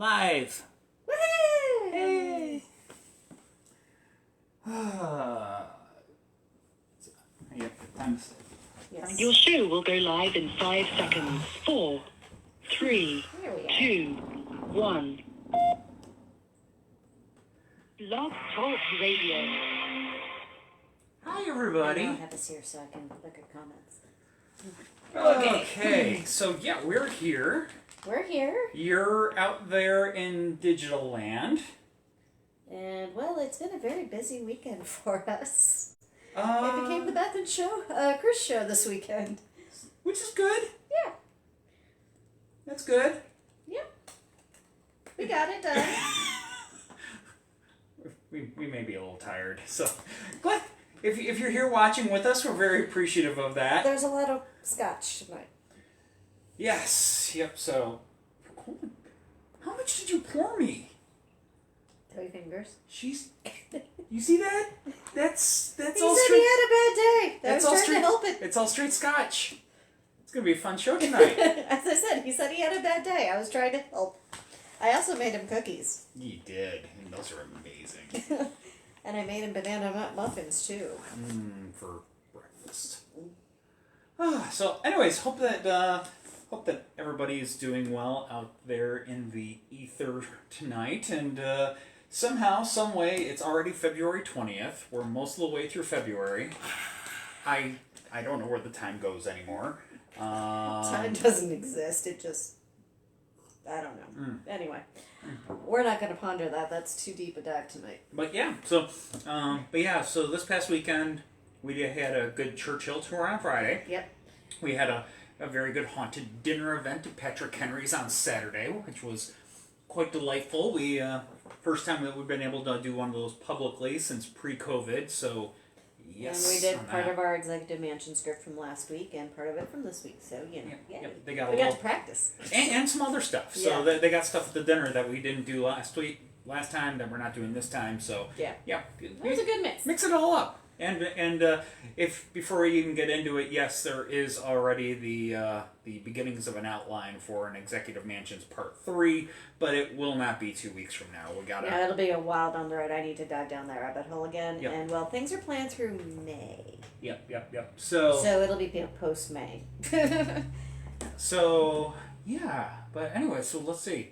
Live. Woohoo! Hey. Yep, time to say. Yes. Your show will go live in 5 seconds. 4, 3, Here we are. 2, 1. Blog Talk Radio. Hi, I everybody. don't have this here so I can look at comments. Okay, so yeah, we're here. We're here, You're out there in digital land. and well, it's been a very busy weekend for us. It Uh, became the Beth and Chris show this weekend. which is good. Yeah, That's good. yep. We got it done. We may be a little tired, so glad if you're here watching with us, we're very appreciative of that. There's a lot of scotch tonight. Yes. Yep. So, how much did you pour me? 3 fingers. She's. You see that? That's He all said straight. he had a bad day. I That's was all trying straight. to help it. It's all straight Scotch. It's gonna be a fun show tonight. As I said, he said he had a bad day. I was trying to help. I also made him cookies. You did, and those are amazing. And I made him banana muffins too. For breakfast. So, anyways, hope that everybody is doing well out there in the ether tonight, and somehow, some way, it's already February 20th. We're most of the way through February. I don't know where the time goes anymore. Time doesn't exist. It just, I don't know. Anyway, we're not going to ponder that. That's too deep a dive tonight. But yeah, so this past weekend we had a good Churchill tour on Friday. Yep. We had a very good haunted dinner event at Patrick Henry's on Saturday, which was quite delightful. We first time that we've been able to do one of those publicly since pre-COVID, so yes. And we did on part that. of our executive mansion script from last week and part of it from this week. So, you know, Yep, they got we a got little to practice. and some other stuff. So Yeah. they got stuff at the dinner that we didn't do last time that we're not doing this time. So Yeah. yeah, It was a good mix. mix it all up. And if before we even get into it, yes, there is already the beginnings of an outline for an Executive Mansions Part 3, but it will not be 2 weeks from now. We gotta. Yeah, it'll be a while down the road. I need to dive down that rabbit hole again. Yep. And, well, things are planned through May. Yep. So it'll be post-May. so yeah, but anyway, so let's see.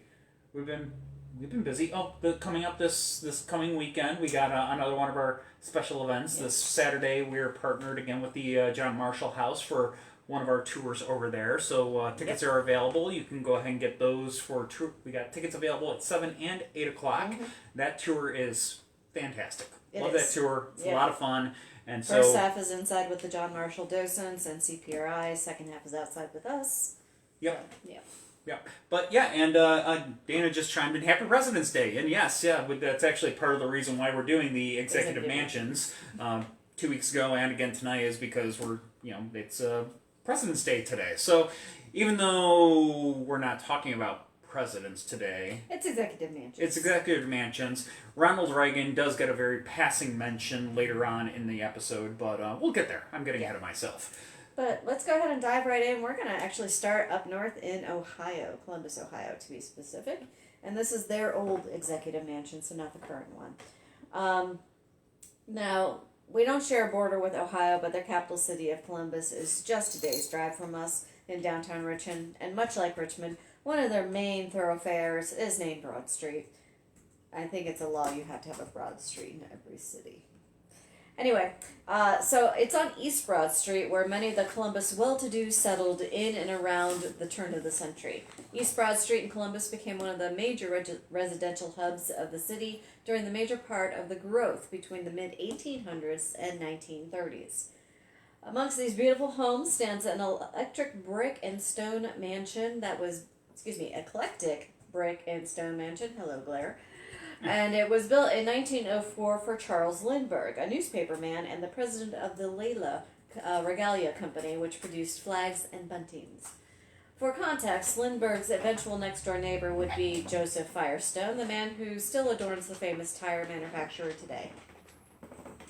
We've been busy. Oh, coming up this coming weekend, we got another one of our special events. Yes. This Saturday, we're partnered again with the John Marshall House for one of our tours over there. So tickets are available. You can go ahead and get those for we got tickets available at 7 and 8 o'clock. Mm-hmm. That tour is fantastic. It Love is. that tour. It's a Yeah. lot of fun. And First so half is inside with the John Marshall docents and CPRI. Second half is outside with us. yep. So, yeah. Yeah, but yeah, and Dana just chimed in, Happy President's Day, and yes, that's actually part of the reason why we're doing the Executive Mansions 2 weeks ago and again tonight is because it's President's Day today. So even though we're not talking about presidents today, It's executive mansion. it's Executive Mansions. Ronald Reagan does get a very passing mention later on in the episode, but we'll get there. I'm getting ahead of myself. But let's go ahead and dive right in. We're going to actually start up north in Ohio, Columbus, Ohio, to be specific. And this is their old executive mansion, so not the current one. Now, we don't share a border with Ohio, but their capital city of Columbus is just a day's drive from us in downtown Richmond. And much like Richmond, one of their main thoroughfares is named Broad Street. I think it's a law you have to have a Broad Street in every city. Anyway, so it's on East Broad Street where many of the Columbus well-to-do settled in and around the turn of the century. East Broad Street in Columbus became one of the major residential hubs of the city during the major part of the growth between the mid-1800s and 1930s. Amongst these beautiful homes stands an eclectic brick and stone mansion hello Blair, and it was built in 1904 for Charles Lindbergh, a newspaperman and the president of the Layla Regalia Company, which produced flags and buntings. For context, Lindbergh's eventual next-door neighbor would be Joseph Firestone, the man who still adorns the famous tire manufacturer today.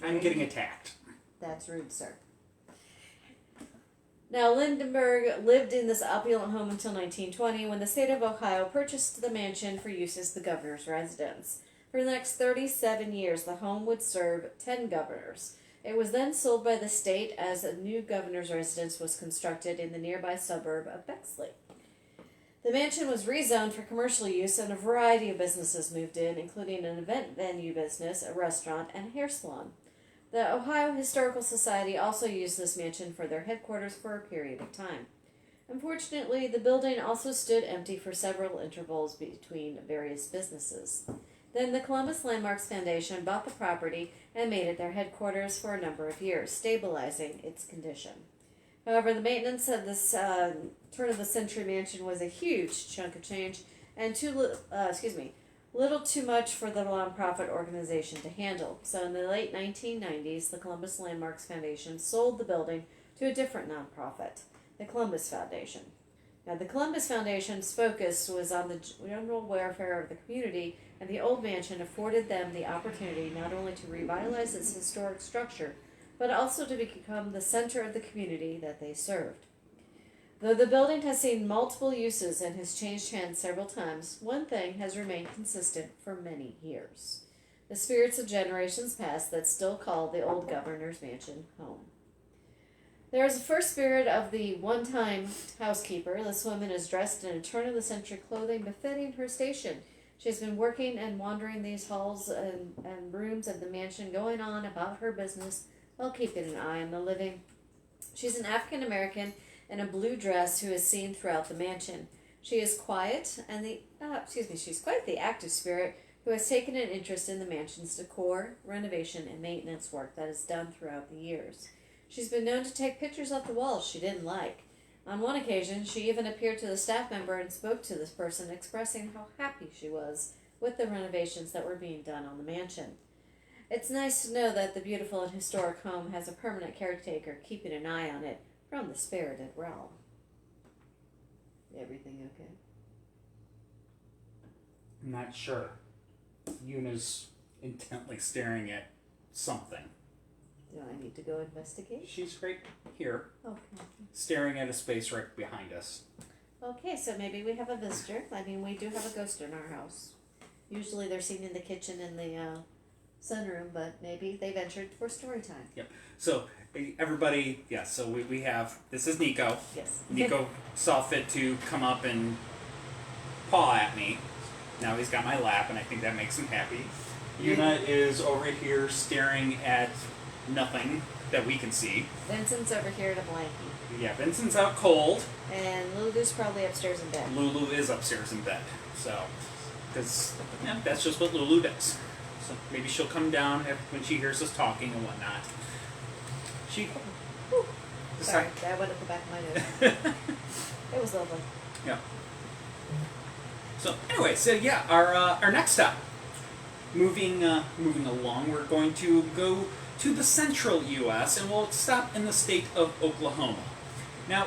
I'm getting attacked. That's rude, sir. Now, Lindenberg lived in this opulent home until 1920 when the state of Ohio purchased the mansion for use as the governor's residence. For the next 37 years, the home would serve 10 governors. It was then sold by the state as a new governor's residence was constructed in the nearby suburb of Bexley. The mansion was rezoned for commercial use and a variety of businesses moved in, including an event venue business, a restaurant, and a hair salon. The Ohio Historical Society also used this mansion for their headquarters for a period of time. Unfortunately, the building also stood empty for several intervals between various businesses. Then the Columbus Landmarks Foundation bought the property and made it their headquarters for a number of years, stabilizing its condition. However, the maintenance of this turn-of-the-century mansion was a huge chunk of change and little too much for the nonprofit organization to handle. So in the late 1990s, the Columbus Landmarks Foundation sold the building to a different nonprofit, the Columbus Foundation. Now, the Columbus Foundation's focus was on the general welfare of the community, and the old mansion afforded them the opportunity not only to revitalize its historic structure, but also to become the center of the community that they served. Though the building has seen multiple uses and has changed hands several times, one thing has remained consistent for many years: the spirits of generations past that still call the old governor's mansion home. There is a first spirit of the one-time housekeeper. This woman is dressed in a turn-of-the-century clothing befitting her station. She has been working and wandering these halls and rooms of the mansion, going on about her business while keeping an eye on the living. She's an African-American in a blue dress who is seen throughout the mansion. She is quiet and she's quite the active spirit who has taken an interest in the mansion's decor, renovation, and maintenance work that is done throughout the years. She's been known to take pictures off the walls she didn't like. On one occasion, she even appeared to the staff member and spoke to this person, expressing how happy she was with the renovations that were being done on the mansion. It's nice to know that the beautiful and historic home has a permanent caretaker keeping an eye on it from the spirited realm. Everything okay? I'm not sure. Yuna's intently staring at something. Do I need to go investigate? She's right here, Okay. staring at a space right behind us. Okay, so maybe we have a visitor. I mean, we do have a ghost in our house. Usually they're seen in the kitchen in the sunroom, but maybe they ventured for story time. Yep. So, everybody, so we have, this is Nico. Yes. Nico saw fit to come up and paw at me. Now he's got my lap, and I think that makes him happy. Yuna is over here staring at nothing that we can see. Vincent's over here at a blankie. Yeah, Vincent's out cold. And Lulu's probably upstairs in bed. Lulu is upstairs in bed. So, because that's just what Lulu does. So maybe she'll come down when she hears us talking and whatnot. Sorry, that went at the back of my nose. It was lovely. Yeah. So anyway, our next stop. Moving along, we're going to go to the central U.S. and we'll stop in the state of Oklahoma. Now,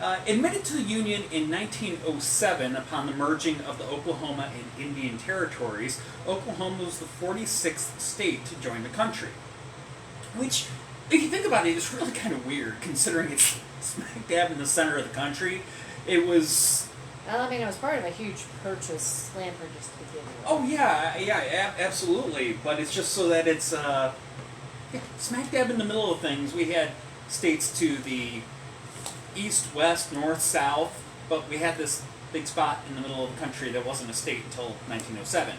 admitted to the Union in 1907 upon the merging of the Oklahoma and Indian Territories, Oklahoma was the 46th state to join the country. Which, if you think about it, is really kind of weird, considering it's smack dab in the center of the country. It was... Well, I mean, it was part of a huge land purchase to begin with. Oh, yeah, absolutely. But it's just so that it's smack dab in the middle of things. We had states to the east, west, north, south, but we had this big spot in the middle of the country that wasn't a state until 1907.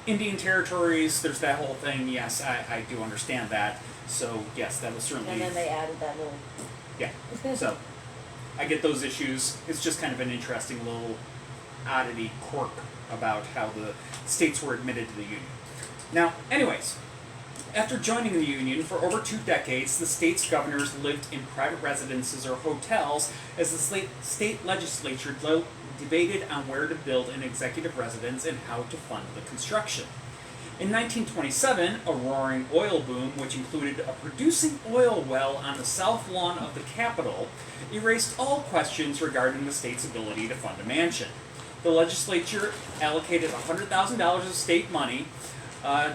Indian Territories, there's that whole thing. Yes, I do understand that. So, yes, that was certainly... And then they added that little... Yeah, so I get those issues. It's just kind of an interesting little oddity quirk about how the states were admitted to the Union. Now, anyways, after joining the Union for over 2 decades, the state's governors lived in private residences or hotels as the state legislature debated on where to build an executive residence and how to fund the construction. In 1927, a roaring oil boom, which included a producing oil well on the south lawn of the Capitol, erased all questions regarding the state's ability to fund a mansion. The legislature allocated $100,000 of state money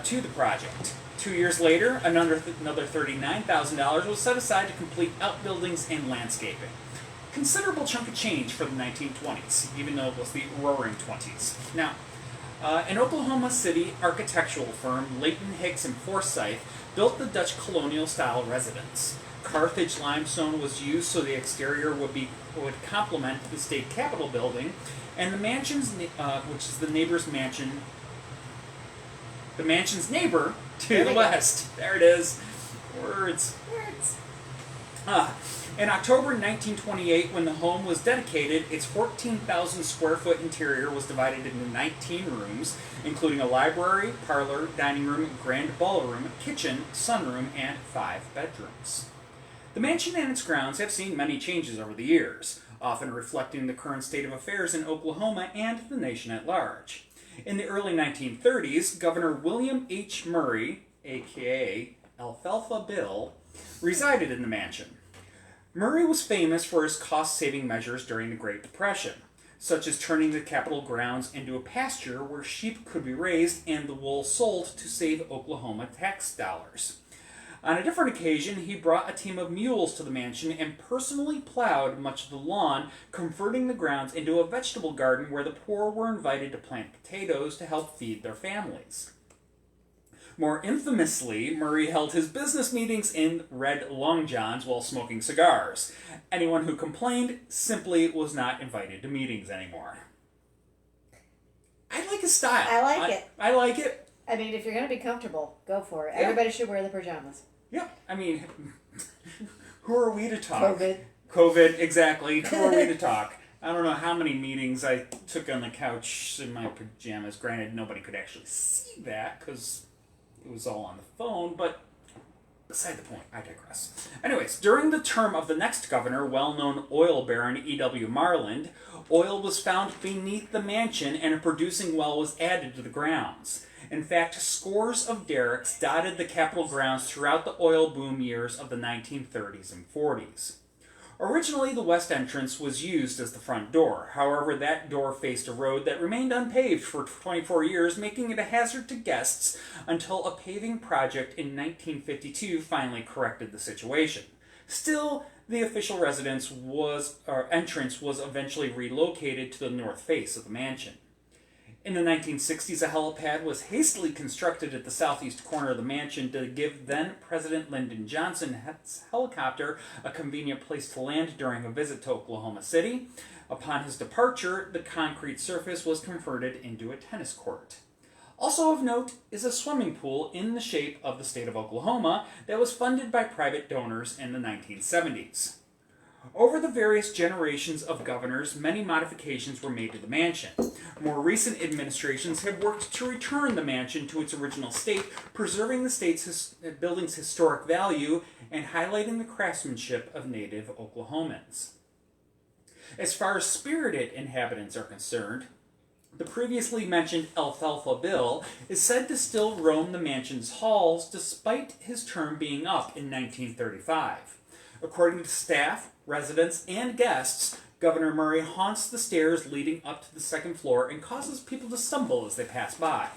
to the project. 2 years later, another $39,000 was set aside to complete outbuildings and landscaping. Considerable chunk of change for the 1920s, even though it was the roaring 20s. Now, an Oklahoma City architectural firm, Leighton Hicks and Forsyth, built the Dutch colonial-style residence. Carthage limestone was used so the exterior would complement the state capitol building, and the mansion's, which is the neighbor's mansion, the mansion's neighbor to the west. There it is. Words. In October 1928, when the home was dedicated, its 14,000 square foot interior was divided into 19 rooms, including a library, parlor, dining room, grand ballroom, kitchen, sunroom, and 5 bedrooms. The mansion and its grounds have seen many changes over the years, often reflecting the current state of affairs in Oklahoma and the nation at large. In the early 1930s, Governor William H. Murray, aka Alfalfa Bill, resided in the mansion. Murray was famous for his cost-saving measures during the Great Depression, such as turning the Capitol grounds into a pasture where sheep could be raised and the wool sold to save Oklahoma tax dollars. On a different occasion, he brought a team of mules to the mansion and personally plowed much of the lawn, converting the grounds into a vegetable garden where the poor were invited to plant potatoes to help feed their families. More infamously, Murray held his business meetings in red long johns while smoking cigars. Anyone who complained simply was not invited to meetings anymore. I like his style. I like it. I like it. I mean, if you're going to be comfortable, go for it. Yeah. Everybody should wear the pajamas. Yeah, I mean, who are we to talk? COVID, exactly. Who are we to talk? I don't know how many meetings I took on the couch in my pajamas. Granted, nobody could actually see that because it was all on the phone, but beside the point, I digress. Anyways, during the term of the next governor, well-known oil baron E.W. Marland, oil was found beneath the mansion and a producing well was added to the grounds. In fact, scores of derricks dotted the Capitol grounds throughout the oil boom years of the 1930s and 40s. Originally, the west entrance was used as the front door. However, that door faced a road that remained unpaved for 24 years, making it a hazard to guests until a paving project in 1952 finally corrected the situation. Still, the official entrance was eventually relocated to the north face of the mansion. In the 1960s, a helipad was hastily constructed at the southeast corner of the mansion to give then-President Lyndon Johnson's helicopter a convenient place to land during a visit to Oklahoma City. Upon his departure, the concrete surface was converted into a tennis court. Also of note is a swimming pool in the shape of the state of Oklahoma that was funded by private donors in the 1970s. Over the various generations of governors, many modifications were made to the mansion. More recent administrations have worked to return the mansion to its original state, preserving the building's historic value and highlighting the craftsmanship of native Oklahomans. As far as spirited inhabitants are concerned, the previously mentioned Alfalfa Bill is said to still roam the mansion's halls despite his term being up in 1935. According to staff, residents, and guests, Governor Murray haunts the stairs leading up to the second floor and causes people to stumble as they pass by.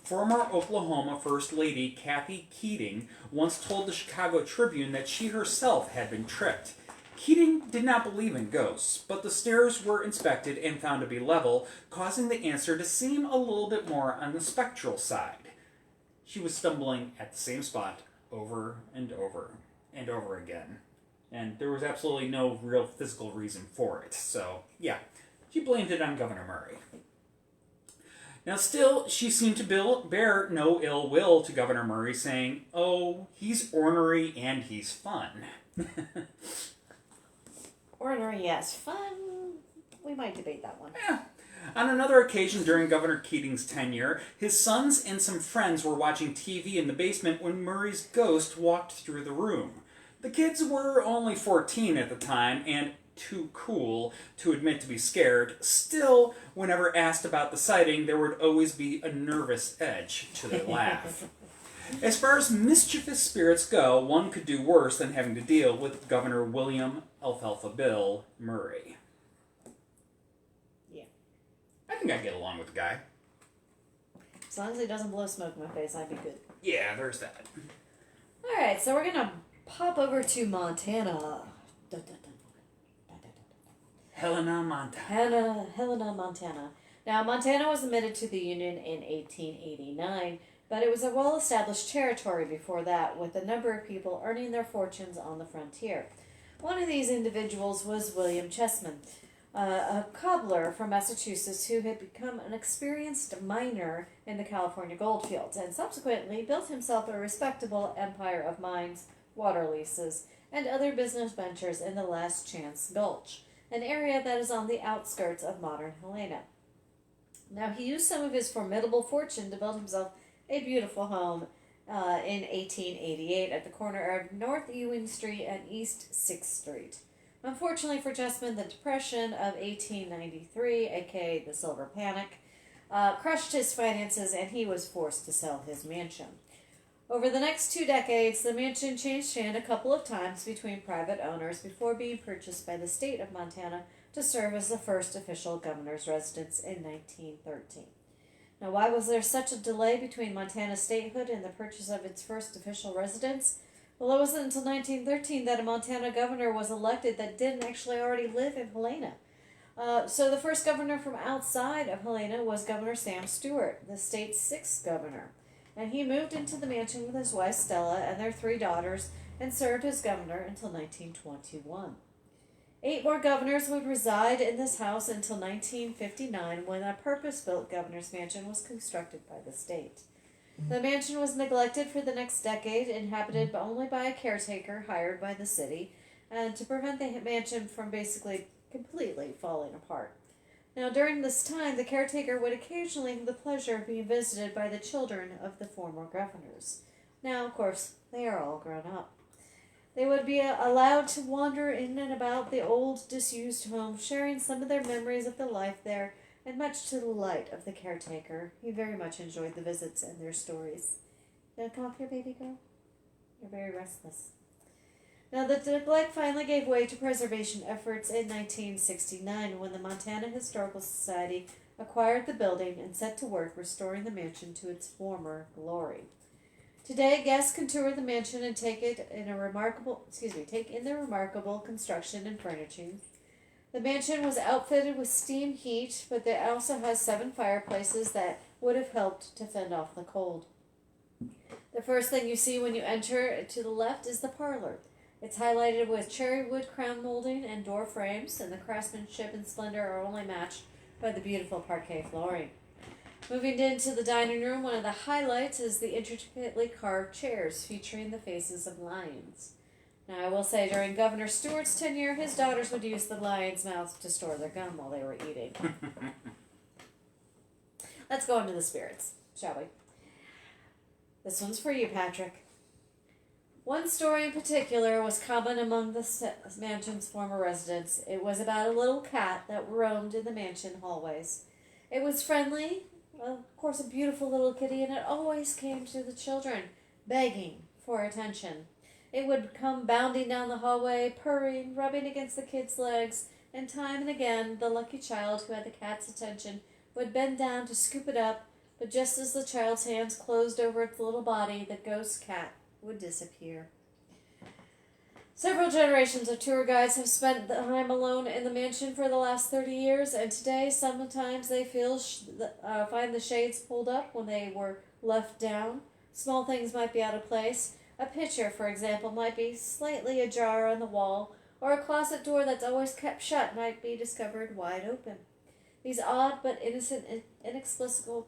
Former Oklahoma First Lady Kathy Keating once told the Chicago Tribune that she herself had been tripped. Keating did not believe in ghosts, but the stairs were inspected and found to be level, causing the answer to seem a little bit more on the spectral side. She was stumbling at the same spot over and over and over again. And there was absolutely no real physical reason for it. So, yeah, she blamed it on Governor Murray. Now, still, she seemed to bear no ill will to Governor Murray, saying, "Oh, he's ornery and he's fun." Ornery, yes. Fun. We might debate that one. Yeah. On another occasion during Governor Keating's tenure, his sons and some friends were watching TV in the basement when Murray's ghost walked through the room. The kids were only 14 at the time and too cool to admit to be scared. Still, whenever asked about the sighting, there would always be a nervous edge to their laugh. As far as mischievous spirits go, one could do worse than having to deal with Governor William Alfalfa Bill Murray. Yeah. I think I get along with the guy. As long as he doesn't blow smoke in my face, I'd be good. Yeah, there's that. Alright, so we're gonna pop over to Montana. Helena, Montana. Helena, Montana. Now, Montana was admitted to the Union in 1889, but it was a well-established territory before that, with a number of people earning their fortunes on the frontier. One of these individuals was William Chessman, a cobbler from Massachusetts who had become an experienced miner in the California goldfields, and subsequently built himself a respectable empire of mines, water leases, and other business ventures in the Last Chance Gulch, an area that is on the outskirts of modern Helena. Now, he used some of his formidable fortune to build himself a beautiful home in 1888 at the corner of North Ewing Street and East 6th Street. Unfortunately for Chessman, the Depression of 1893, aka the Silver Panic, crushed his finances and he was forced to sell his mansion. Over the next 2 decades, the mansion changed hand a couple of times between private owners before being purchased by the state of Montana to serve as the first official governor's residence in 1913. Now, why was there such a delay between Montana's statehood and the purchase of its first official residence? Well, it wasn't until 1913 that a Montana governor was elected that didn't actually already live in Helena. So the first governor from outside of Helena was Governor Sam Stewart, the state's 6th governor. And he moved into the mansion with his wife Stella and their 3 daughters and served as governor until 1921. 8 more governors would reside in this house until 1959, when a purpose-built governor's mansion was constructed by the state. The mansion was neglected for the next decade, inhabited only by a caretaker hired by the city, and to prevent the mansion from basically completely falling apart. Now, during this time, the caretaker would occasionally have the pleasure of being visited by the children of the former governors. Now, of course, they are all grown up. They would be allowed to wander in and about the old, disused home, sharing some of their memories of the life there, and much to the delight of the caretaker. He very much enjoyed the visits and their stories. You gonna come up here, baby girl? You're very restless. Now, the neglect finally gave way to preservation efforts in 1969 when the Montana Historical Society acquired the building and set to work restoring the mansion to its former glory. Today, guests can tour the mansion and take in the remarkable construction and furnishing. The mansion was outfitted with steam heat, but it also has 7 fireplaces that would have helped to fend off the cold. The first thing you see when you enter to the left is the parlor. It's highlighted with cherry wood crown molding and door frames, and the craftsmanship and splendor are only matched by the beautiful parquet flooring. Moving into the dining room, one of the highlights is the intricately carved chairs featuring the faces of lions. Now, I will say, during Governor Stewart's tenure, his daughters would use the lions' mouths to store their gum while they were eating. Let's go into the spirits, shall we? This one's for you, Patrick. One story in particular was common among the mansion's former residents. It was about a little cat that roamed in the mansion hallways. It was friendly, of course a beautiful little kitty, and it always came to the children, begging for attention. It would come bounding down the hallway, purring, rubbing against the kid's legs, and time and again the lucky child who had the cat's attention would bend down to scoop it up, but just as the child's hands closed over its little body, the ghost cat would disappear. Several generations of tour guides have spent time alone in the mansion for the last 30 years, and today sometimes they find the shades pulled up when they were left down. Small things might be out of place. A picture, for example, might be slightly ajar on the wall, or a closet door that's always kept shut might be discovered wide open. These odd but innocent, inexplicable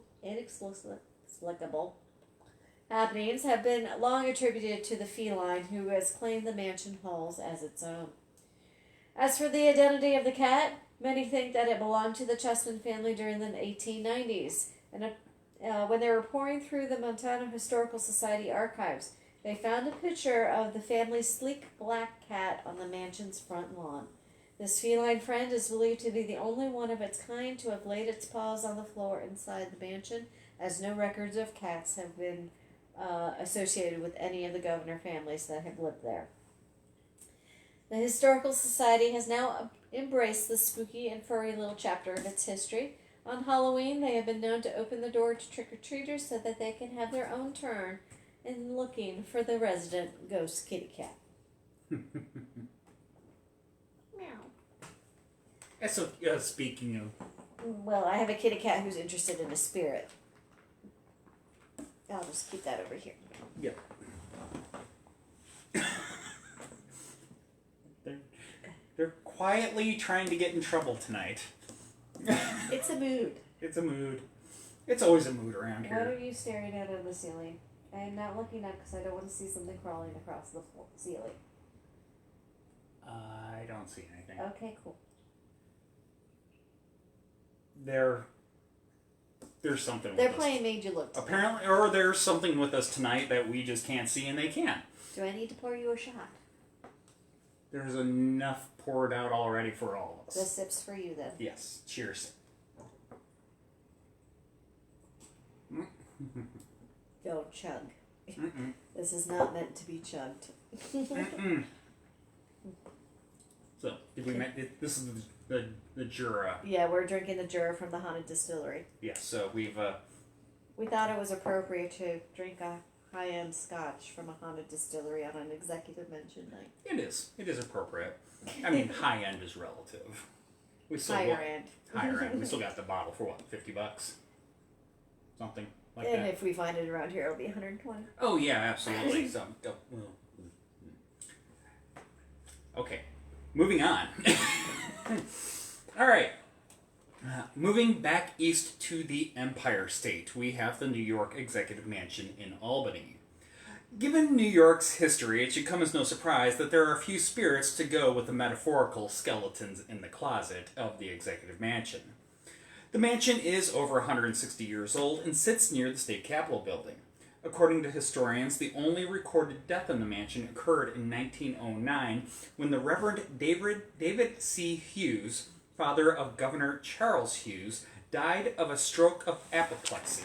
happenings have been long attributed to the feline who has claimed the mansion halls as its own. As for the identity of the cat, many think that it belonged to the Chessman family during the 1890s. And when they were pouring through the Montana Historical Society archives, they found a picture of the family's sleek black cat on the mansion's front lawn. This feline friend is believed to be the only one of its kind to have laid its paws on the floor inside the mansion, as no records of cats have been associated with any of the governor families that have lived there. The Historical Society has now embraced the spooky and furry little chapter of its history. On Halloween, they have been known to open the door to trick-or-treaters so that they can have their own turn in looking for the resident ghost kitty cat. Meow. So, speaking of... Well, I have a kitty cat who's interested in a spirit. I'll just keep that over here. Yep. They're quietly trying to get in trouble tonight. It's a mood. It's a mood. It's always a mood around What are here. you staring at on the ceiling? I am not looking up because I don't want to see something crawling across the ceiling. I don't see anything. Okay, cool. There's something They're with playing us. Made You Look. Tonight. Apparently, or there's something with us tonight that we just can't see and they can. Do I need to pour you a shot? There's enough poured out already for all of The us. sip's for you then. Yes. Cheers. Don't chug. Mm-mm. This is not meant to be chugged. Mm-mm. So, did we make this is the Jura. Yeah, we're drinking the Jura from the Haunted Distillery. Yeah, so we've We thought it was appropriate to drink a high-end scotch from a Haunted Distillery on an executive mention night. it is appropriate. I mean, high end is relative. We still Higher end. higher end. We still got the bottle for what, $50? Something like And that. if we find it around here, it'll be 120. Oh yeah, absolutely. So, okay, moving on. All right, moving back east to the Empire State, we have the New York Executive Mansion in Albany. Given New York's history, it should come as no surprise that there are a few spirits to go with the metaphorical skeletons in the closet of the Executive Mansion. The mansion is over 160 years old and sits near the State Capitol building. According to historians, the only recorded death in the mansion occurred in 1909 when the Reverend David C. Hughes, father of Governor Charles Hughes, died of a stroke of apoplexy.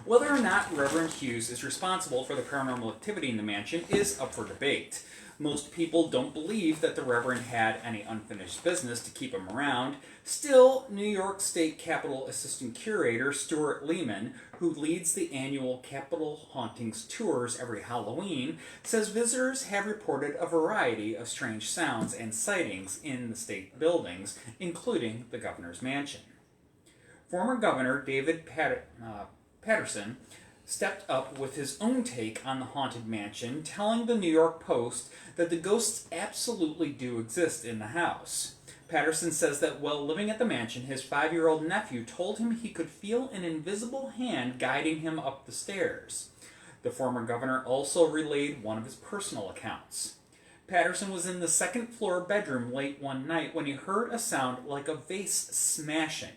Whether or not Reverend Hughes is responsible for the paranormal activity in the mansion is up for debate. Most people don't believe that the Reverend had any unfinished business to keep him around. Still, New York State Capitol Assistant Curator Stuart Lehman, who leads the annual Capitol Hauntings tours every Halloween, says visitors have reported a variety of strange sounds and sightings in the state buildings, including the governor's mansion. Former Governor David Patterson stepped up with his own take on the haunted mansion, telling the New York Post that the ghosts absolutely do exist in the house. Patterson says that while living at the mansion, his 5-year-old nephew told him he could feel an invisible hand guiding him up the stairs. The former governor also relayed one of his personal accounts. Patterson was in the second-floor bedroom late one night when he heard a sound like a vase smashing.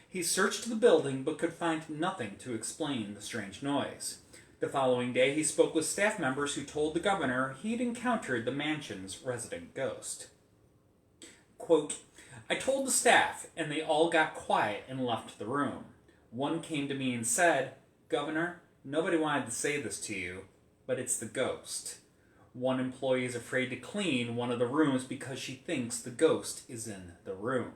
He searched the building but could find nothing to explain the strange noise. The following day, he spoke with staff members who told the governor he'd encountered the mansion's resident ghost. Quote, "I told the staff, and they all got quiet and left the room. One came to me and said, 'Governor, nobody wanted to say this to you, but it's the ghost.' One employee is afraid to clean one of the rooms because she thinks the ghost is in the room."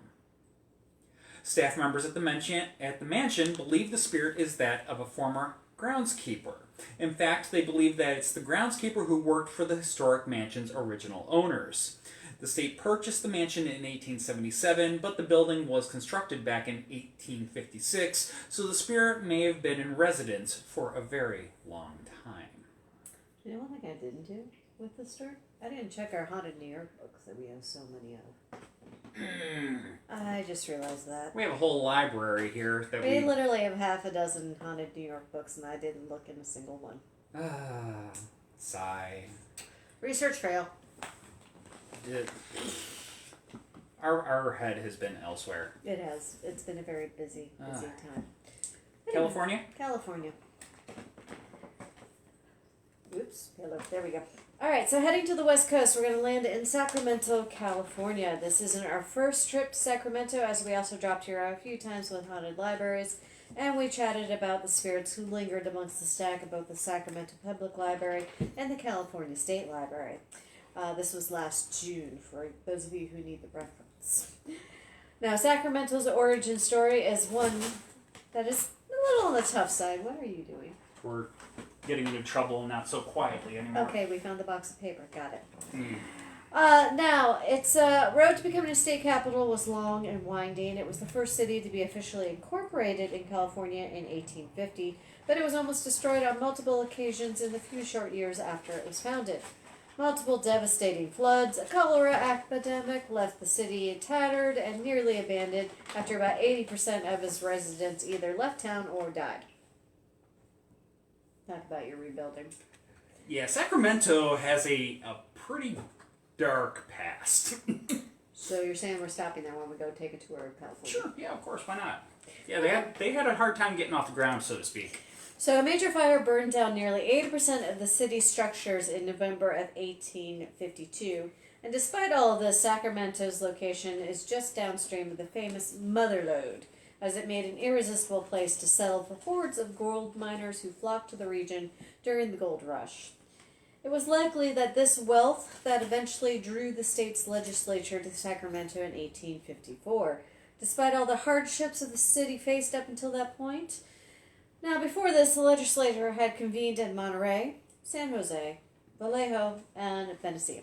Staff members at the mansion believe the spirit is that of a former groundskeeper. In fact, they believe that it's the groundskeeper who worked for the historic mansion's original owners. The state purchased the mansion in 1877, but the building was constructed back in 1856, so the spirit may have been in residence for a very long time. You know one thing I didn't do with this story? I didn't check our Haunted New York books that we have so many of. I just realized that. We have a whole library here that We literally have half a dozen Haunted New York books, and I didn't look in a single one. Sigh. Research fail. Our head has been elsewhere. It has. It's been a very busy time. California? California. Oops. Hello. There we go. All right, so heading to the West Coast, we're going to land in Sacramento, California. This isn't our first trip to Sacramento, as we also dropped here a few times with haunted libraries, and we chatted about the spirits who lingered amongst the stack of both the Sacramento Public Library and the California State Library. This was last June, for those of you who need the reference. Now, Sacramento's origin story is one that is a little on the tough side. What are you doing? We're getting into trouble not so quietly anymore. Okay, we found the box of paper. Got it. Hmm. Now, its road to becoming a state capital was long and winding. It was the first city to be officially incorporated in California in 1850, but it was almost destroyed on multiple occasions in the few short years after it was founded. Multiple devastating floods, a cholera epidemic left the city tattered and nearly abandoned after about 80% of its residents either left town or died. Talk about your rebuilding. Yeah, Sacramento has a pretty dark past. So you're saying we're stopping there when we go take a tour of California? Sure, yeah, of course, why not? Yeah, they had a hard time getting off the ground, so to speak. So a major fire burned down nearly 80% of the city's structures in November of 1852. And despite all of this, Sacramento's location is just downstream of the famous Mother Lode, as it made an irresistible place to settle for hordes of gold miners who flocked to the region during the gold rush. It was likely that this wealth that eventually drew the state's legislature to Sacramento in 1854, despite all the hardships that the city faced up until that point. Now, before this, the legislature had convened in Monterey, San Jose, Vallejo, and Benicia.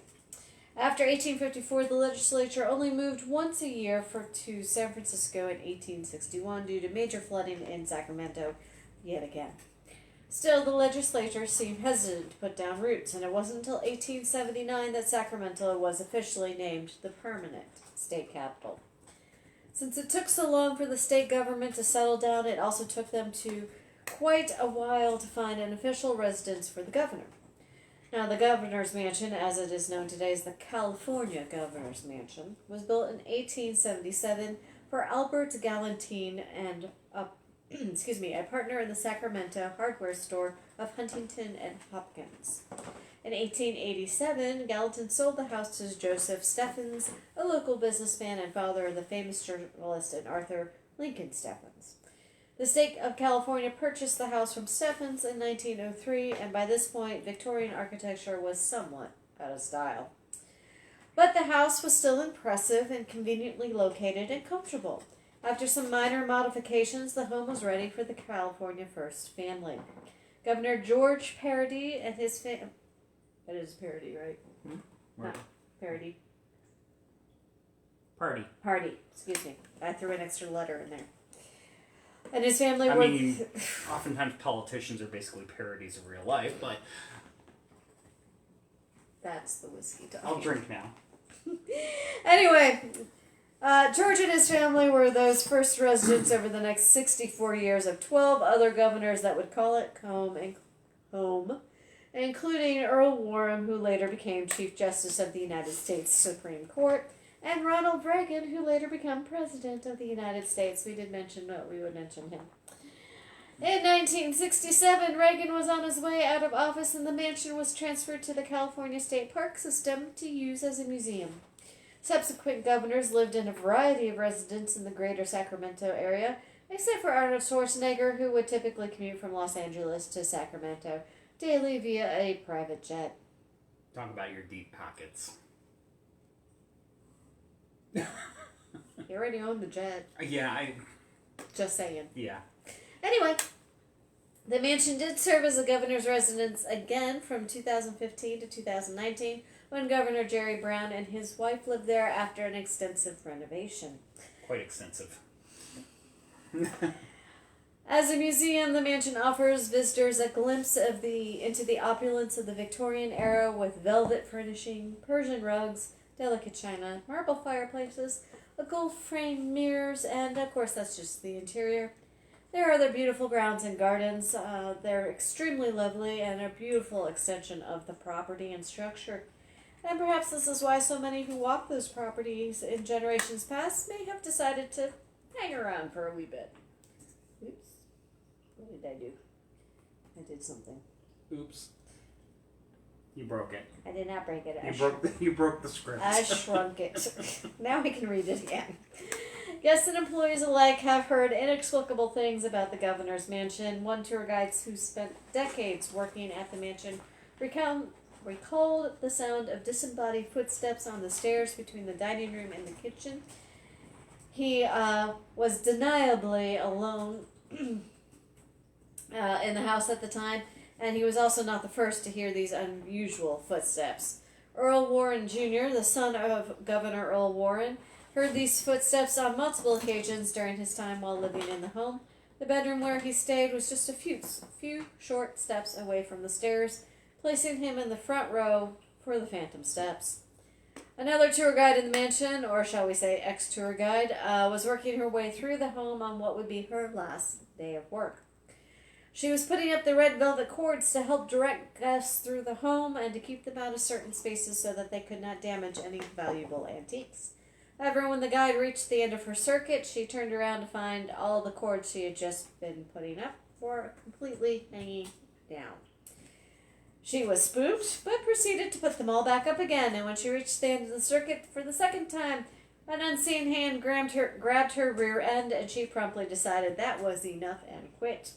After 1854, the legislature only moved once a year to San Francisco in 1861 due to major flooding in Sacramento yet again. Still, the legislature seemed hesitant to put down roots, and it wasn't until 1879 that Sacramento was officially named the permanent state capital. Since it took so long for the state government to settle down, it also took them quite a while to find an official residence for the governor. Now, the governor's mansion, as it is known today as the California Governor's Mansion, was built in 1877 for Albert Galantine and a partner in the Sacramento hardware store of Huntington and Hopkins. In 1887, Gallatin sold the house to Joseph Steffens, a local businessman and father of the famous journalist and author Lincoln Steffens. The state of California purchased the house from Steffens in 1903, and by this point, Victorian architecture was somewhat out of style. But the house was still impressive and conveniently located and comfortable. After some minor modifications, the home was ready for the California First family. Governor George Parody and his family... That is Parody, right? Not Parody. Party, excuse me. I threw an extra letter in there. And his family were... oftentimes politicians are basically parodies of real life, but... That's the whiskey talking. I'll drink now. Anyway, George and his family were those first residents over the next 64 years of 12 other governors that would call it home, including Earl Warren, who later became Chief Justice of the United States Supreme Court, and Ronald Reagan, who later became President of the United States. We did mention that we would mention him. In 1967, Reagan was on his way out of office and the mansion was transferred to the California State Park System to use as a museum. Subsequent governors lived in a variety of residences in the greater Sacramento area, except for Arnold Schwarzenegger, who would typically commute from Los Angeles to Sacramento daily via a private jet. Talk about your deep pockets. He already owned the jet. Yeah, Just saying. Yeah. Anyway, the mansion did serve as the governor's residence again from 2015 to 2019 when Governor Jerry Brown and his wife lived there after an extensive renovation. Quite extensive. As a museum, the mansion offers visitors a glimpse into the opulence of the Victorian era with velvet furnishing, Persian rugs, delicate china, marble fireplaces, gold-framed mirrors, and of course that's just the interior. There are other beautiful grounds and gardens. They're extremely lovely and a beautiful extension of the property and structure. And perhaps this is why so many who walk those properties in generations past may have decided to hang around for a wee bit. Oops. What did I do? I did something. Oops. You broke it. I did not break it. You broke the script. I shrunk it. Now we can read it again. Guests and employees alike have heard inexplicable things about the governor's mansion. One tour guide who spent decades working at the mansion recalled the sound of disembodied footsteps on the stairs between the dining room and the kitchen. He was deniably alone in the house at the time, and he was also not the first to hear these unusual footsteps. Earl Warren Jr., the son of Governor Earl Warren, heard these footsteps on multiple occasions during his time while living in the home. The bedroom where he stayed was just a few short steps away from the stairs, placing him in the front row for the phantom steps. Another tour guide in the mansion, or shall we say ex-tour guide, was working her way through the home on what would be her last day of work. She was putting up the red velvet cords to help direct guests through the home and to keep them out of certain spaces so that they could not damage any valuable antiques. However, when the guide reached the end of her circuit, she turned around to find all the cords she had just been putting up were completely hanging down. She was spooked, but proceeded to put them all back up again, and when she reached the end of the circuit for the second time, an unseen hand grabbed her rear end, and she promptly decided that was enough and quit.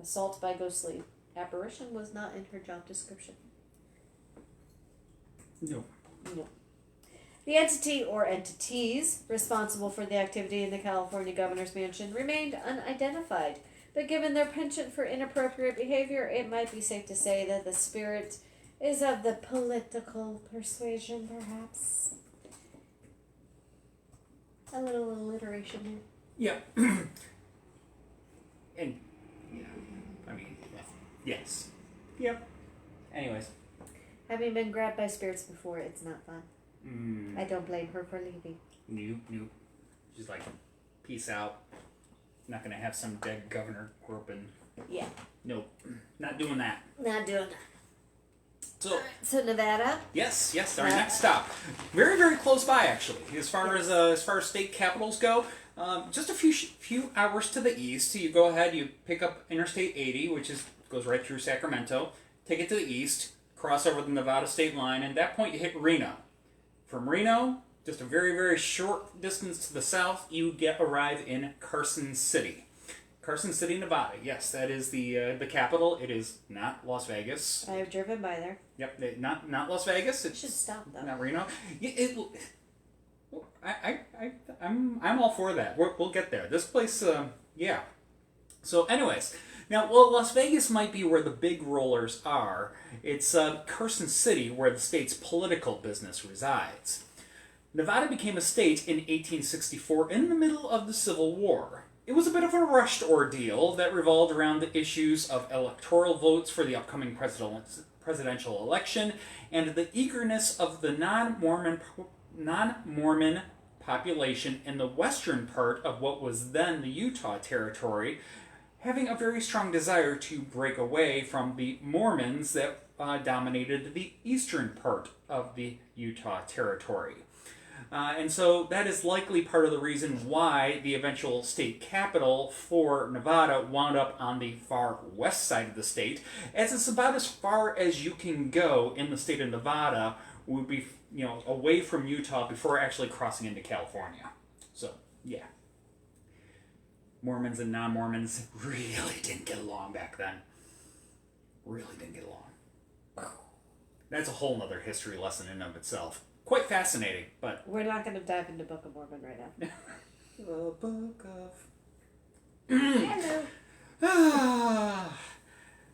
Assault by ghostly apparition was not in her job description. No. The entity or entities responsible for the activity in the California governor's mansion remained unidentified, but given their penchant for inappropriate behavior, it might be safe to say that the spirit is of the political persuasion, perhaps. A little alliteration there. Yeah. And, yeah, I mean, yes. Yep. Anyways. Having been grabbed by spirits before, it's not fun. I don't blame her for leaving. Nope. She's like, peace out. Not gonna have some dead governor groping. Yeah. Nope. Not doing that. Not doing that. So Nevada? Yes, our next stop. Very, very close by, actually. As far as state capitals go, just a few hours to the east. You go ahead, you pick up Interstate 80, which goes right through Sacramento. Take it to the east, cross over the Nevada state line, and at that point you hit Reno. From Reno, just a very, very short distance to the south, you arrive in Carson City. Carson City, Nevada. Yes, that is the capital. It is not Las Vegas. I have driven by there. Yep, not Las Vegas. It should stop though. Not Reno. I'm all for that. We'll get there. This place, yeah. So, anyways, now Las Vegas might be where the big rollers are. It's Carson City where the state's political business resides. Nevada became a state in 1864 in the middle of the Civil War. It was a bit of a rushed ordeal that revolved around the issues of electoral votes for the upcoming presidential election and the eagerness of the non-Mormon population in the western part of what was then the Utah Territory, having a very strong desire to break away from the Mormons that dominated the eastern part of the Utah Territory. And so that is likely part of the reason why the eventual state capital for Nevada wound up on the far west side of the state, as it's about as far as you can go in the state of Nevada, would be, away from Utah before actually crossing into California. So, yeah. Mormons and non-Mormons really didn't get along back then. Really didn't get along. That's a whole other history lesson in and of itself. Quite fascinating, but... We're not going to dive into Book of Mormon right now. The Book of... Hello.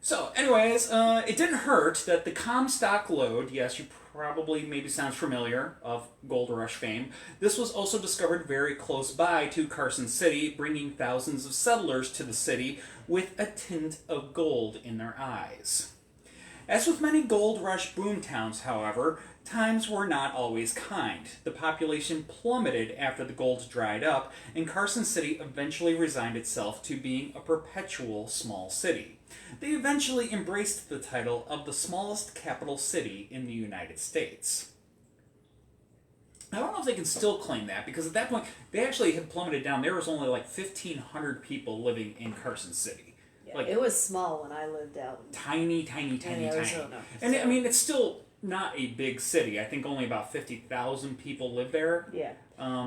So, anyways, it didn't hurt that the Comstock lode, yes, you probably maybe sounds familiar, of Gold Rush fame, this was also discovered very close by to Carson City, bringing thousands of settlers to the city with a tint of gold in their eyes. As with many Gold Rush boomtowns, however, times were not always kind. The population plummeted after the gold dried up, and Carson City eventually resigned itself to being a perpetual small city. They eventually embraced the title of the smallest capital city in the United States. I don't know if they can still claim that, because at that point, they actually had plummeted down. There was only like 1,500 people living in Carson City. Yeah, it was small when I lived out. Tiny. And I mean, it's still not a big city. I think only about 50,000 people live there. Yeah.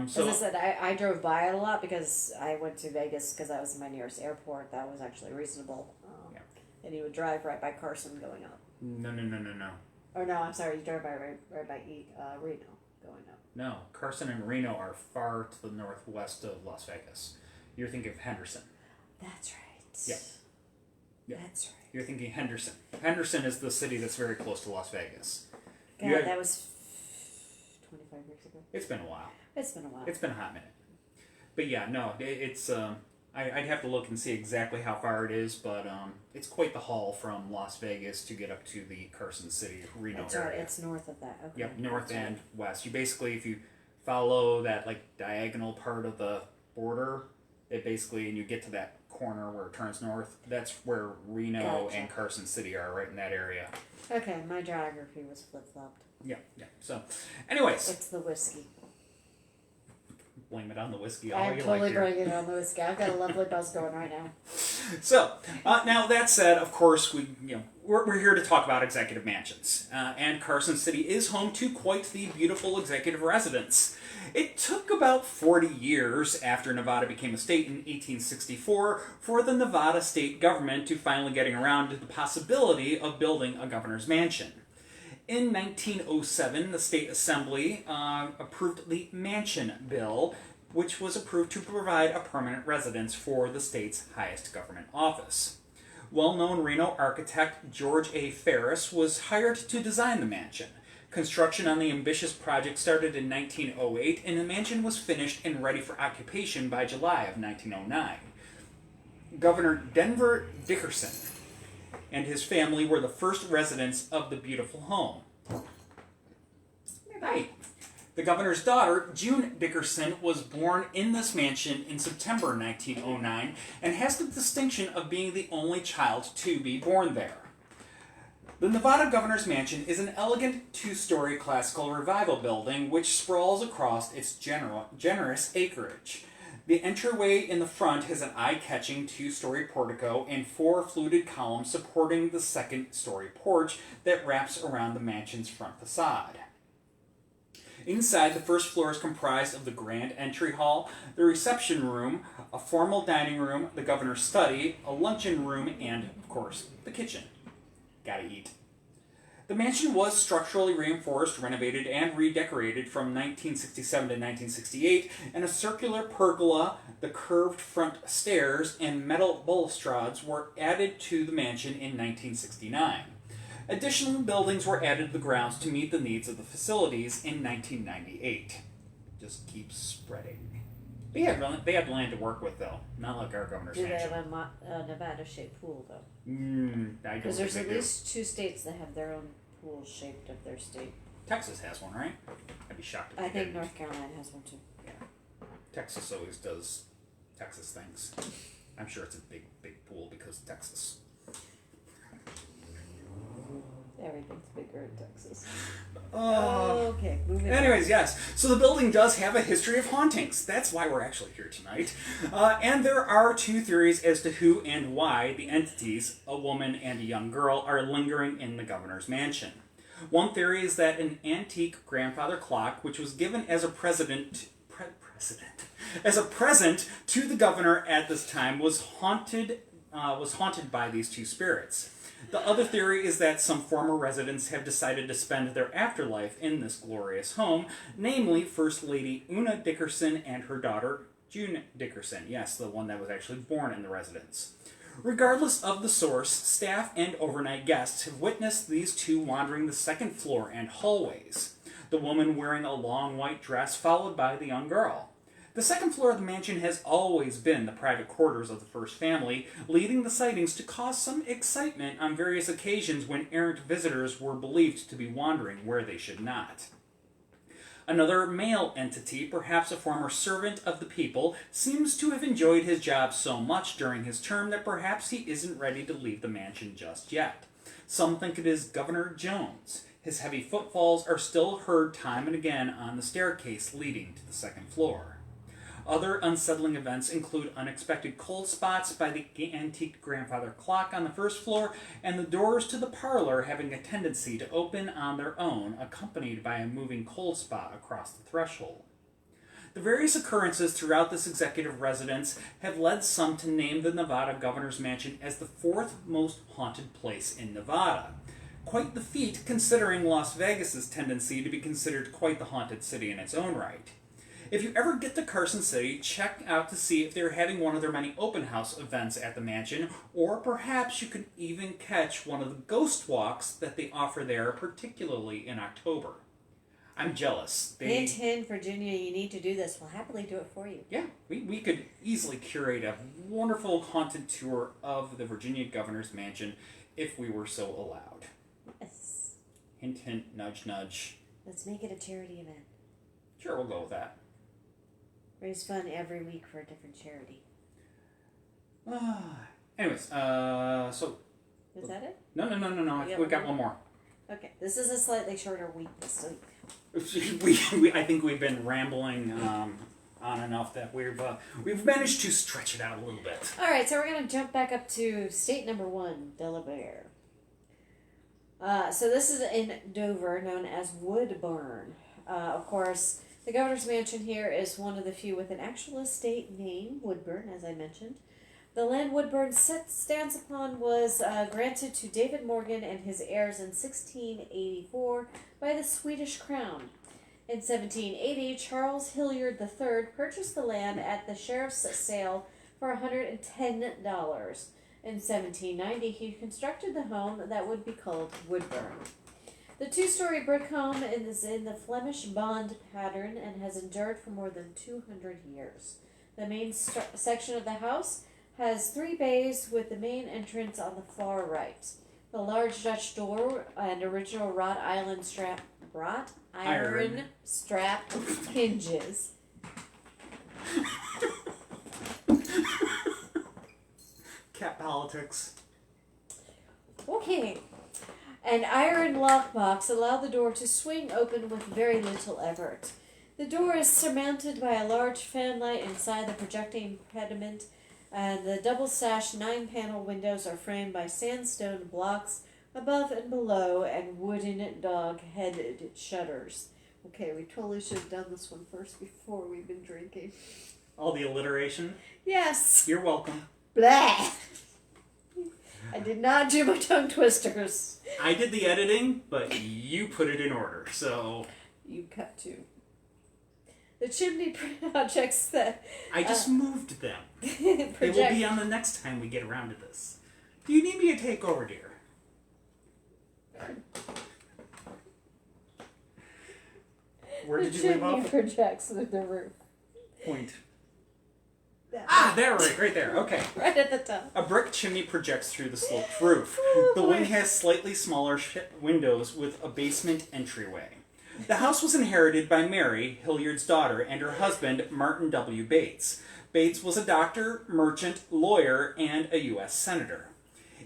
So as I said, I drove by it a lot because I went to Vegas because that was my nearest airport. That was actually reasonable. Yeah. And you would drive right by Carson going up. No. Or no, I'm sorry, you drive by right by Reno going up. No, Carson and Reno are far to the northwest of Las Vegas. You're thinking of Henderson. That's right. Yeah. Yeah. That's right. You're thinking Henderson. Henderson is the city that's very close to Las Vegas. God, that was 25 years ago. It's been a while. It's been a while. It's been a hot minute. But yeah, no, it's... I'd have to look and see exactly how far it is, but it's quite the haul from Las Vegas to get up to the Carson City, Reno That's area. right. It's north of that. Okay. Yep, north That's and west. You basically, if you follow that like diagonal part of the border, it basically, and you get to that corner where it turns north, that's where Reno Gotcha. and Carson City are, right in that area. right. Okay, my geography was flip-flopped. Yeah, yeah. So, anyways, It's the whiskey. blame it on the whiskey all I'm you totally like here. bringing it on the whiskey. I've got a lovely buzz going right now. So, now that said, of course, we're here to talk about executive mansions. And Carson City is home to quite the beautiful executive residence. It took about 40 years after Nevada became a state in 1864 for the Nevada state government to finally getting around to the possibility of building a governor's mansion. In 1907, the state assembly approved the Mansion Bill, which was approved to provide a permanent residence for the state's highest government office. Well-known Reno architect George A. Ferris was hired to design the mansion. Construction on the ambitious project started in 1908, and the mansion was finished and ready for occupation by July of 1909. Governor Denver Dickerson and his family were the first residents of the beautiful home. Right. The governor's daughter, June Dickerson, was born in this mansion in September 1909 and has the distinction of being the only child to be born there. The Nevada Governor's Mansion is an elegant two-story classical revival building which sprawls across its generous acreage. The entryway in the front has an eye-catching two-story portico and 4 fluted columns supporting the second-story porch that wraps around the mansion's front facade. Inside, the first floor is comprised of the grand entry hall, the reception room, a formal dining room, the governor's study, a luncheon room, and, of course, the kitchen. Gotta eat. The mansion was structurally reinforced, renovated, and redecorated from 1967 to 1968, and a circular pergola, the curved front stairs, and metal balustrades were added to the mansion in 1969. Additional buildings were added to the grounds to meet the needs of the facilities in 1998. Just keeps spreading. They had land to work with, though. Not like our governor's Do they mansion. have a Nevada-shaped pool, though? I don't Because think there's they at do. least 2 states that have their own pools shaped of their state. Texas has one, right? I'd be shocked if I they think didn't. North Carolina has one too. Yeah. Texas always does Texas things. I'm sure it's a big, big pool because Texas. Everything's bigger in Texas. Oh. Okay, moving on. Anyways, yes. So the building does have a history of hauntings. That's why we're actually here tonight. And there are 2 theories as to who and why the entities, a woman and a young girl, are lingering in the governor's mansion. One theory is that an antique grandfather clock, which was given as a present to the governor at this time, was haunted by these 2 spirits. The other theory is that some former residents have decided to spend their afterlife in this glorious home, namely First Lady Una Dickerson and her daughter June Dickerson. Yes, the one that was actually born in the residence. Regardless of the source, staff and overnight guests have witnessed these 2 wandering the second floor and hallways. The woman wearing a long white dress followed by the young girl. The second floor of the mansion has always been the private quarters of the first family, leading the sightings to cause some excitement on various occasions when errant visitors were believed to be wandering where they should not. Another male entity, perhaps a former servant of the people, seems to have enjoyed his job so much during his term that perhaps he isn't ready to leave the mansion just yet. Some think it is Governor Jones. His heavy footfalls are still heard time and again on the staircase leading to the second floor. Other unsettling events include unexpected cold spots by the antique grandfather clock on the first floor, and the doors to the parlor having a tendency to open on their own, accompanied by a moving cold spot across the threshold. The various occurrences throughout this executive residence have led some to name the Nevada Governor's Mansion as the 4th most haunted place in Nevada. Quite the feat, considering Las Vegas's tendency to be considered quite the haunted city in its own right. If you ever get to Carson City, check out to see if they're having one of their many open house events at the mansion, or perhaps you could even catch one of the ghost walks that they offer there, particularly in October. I'm jealous. Hint, hint, Virginia, you need to do this. We'll happily do it for you. Yeah, we could easily curate a wonderful haunted tour of the Virginia Governor's Mansion if we were so allowed. Yes. Hint, hint, nudge, nudge. Let's make it a charity event. Sure, we'll go with that. Raise fund every week for a different charity. Anyways, so... Is that it? No. We got one more. Okay, this is a slightly shorter week this week. I think we've been rambling on enough that we've managed to stretch it out a little bit. All right, so we're going to jump back up to state number 1, Delaware. So this is in Dover, known as Woodburn. Of course, the governor's mansion here is one of the few with an actual estate name, Woodburn, as I mentioned. The land Woodburn stands upon was granted to David Morgan and his heirs in 1684 by the Swedish crown. In 1780, Charles Hilliard III purchased the land at the sheriff's sale for $110. In 1790, he constructed the home that would be called Woodburn. The 2-story brick home is in the Flemish bond pattern and has endured for more than 200 years. The main section of the house has 3 bays with the main entrance on the far right. The large Dutch door and original wrought iron strap hinges. Cat politics. Okay. An iron lockbox allowed the door to swing open with very little effort. The door is surmounted by a large fanlight inside the projecting pediment, and the double-sash 9-panel windows are framed by sandstone blocks above and below and wooden dog-headed shutters. Okay, we totally should have done this one first before we've been drinking. All the alliteration? Yes. You're welcome. Blah. I did not do my tongue twisters. I did the editing, but you put it in order, so... You cut to. The chimney projects that... I just moved them. They They will be on the next time we get around to this. Do you need me to take over, dear? Where did you leave The off? chimney projects through the roof. Point. That There, right there. Okay. right at the top. A brick chimney projects through the sloped roof. Oh, The boy. wing has slightly smaller windows with a basement entryway. The house was inherited by Mary, Hilliard's daughter, and her husband, Martin W. Bates. Bates was a doctor, merchant, lawyer, and a U.S. senator.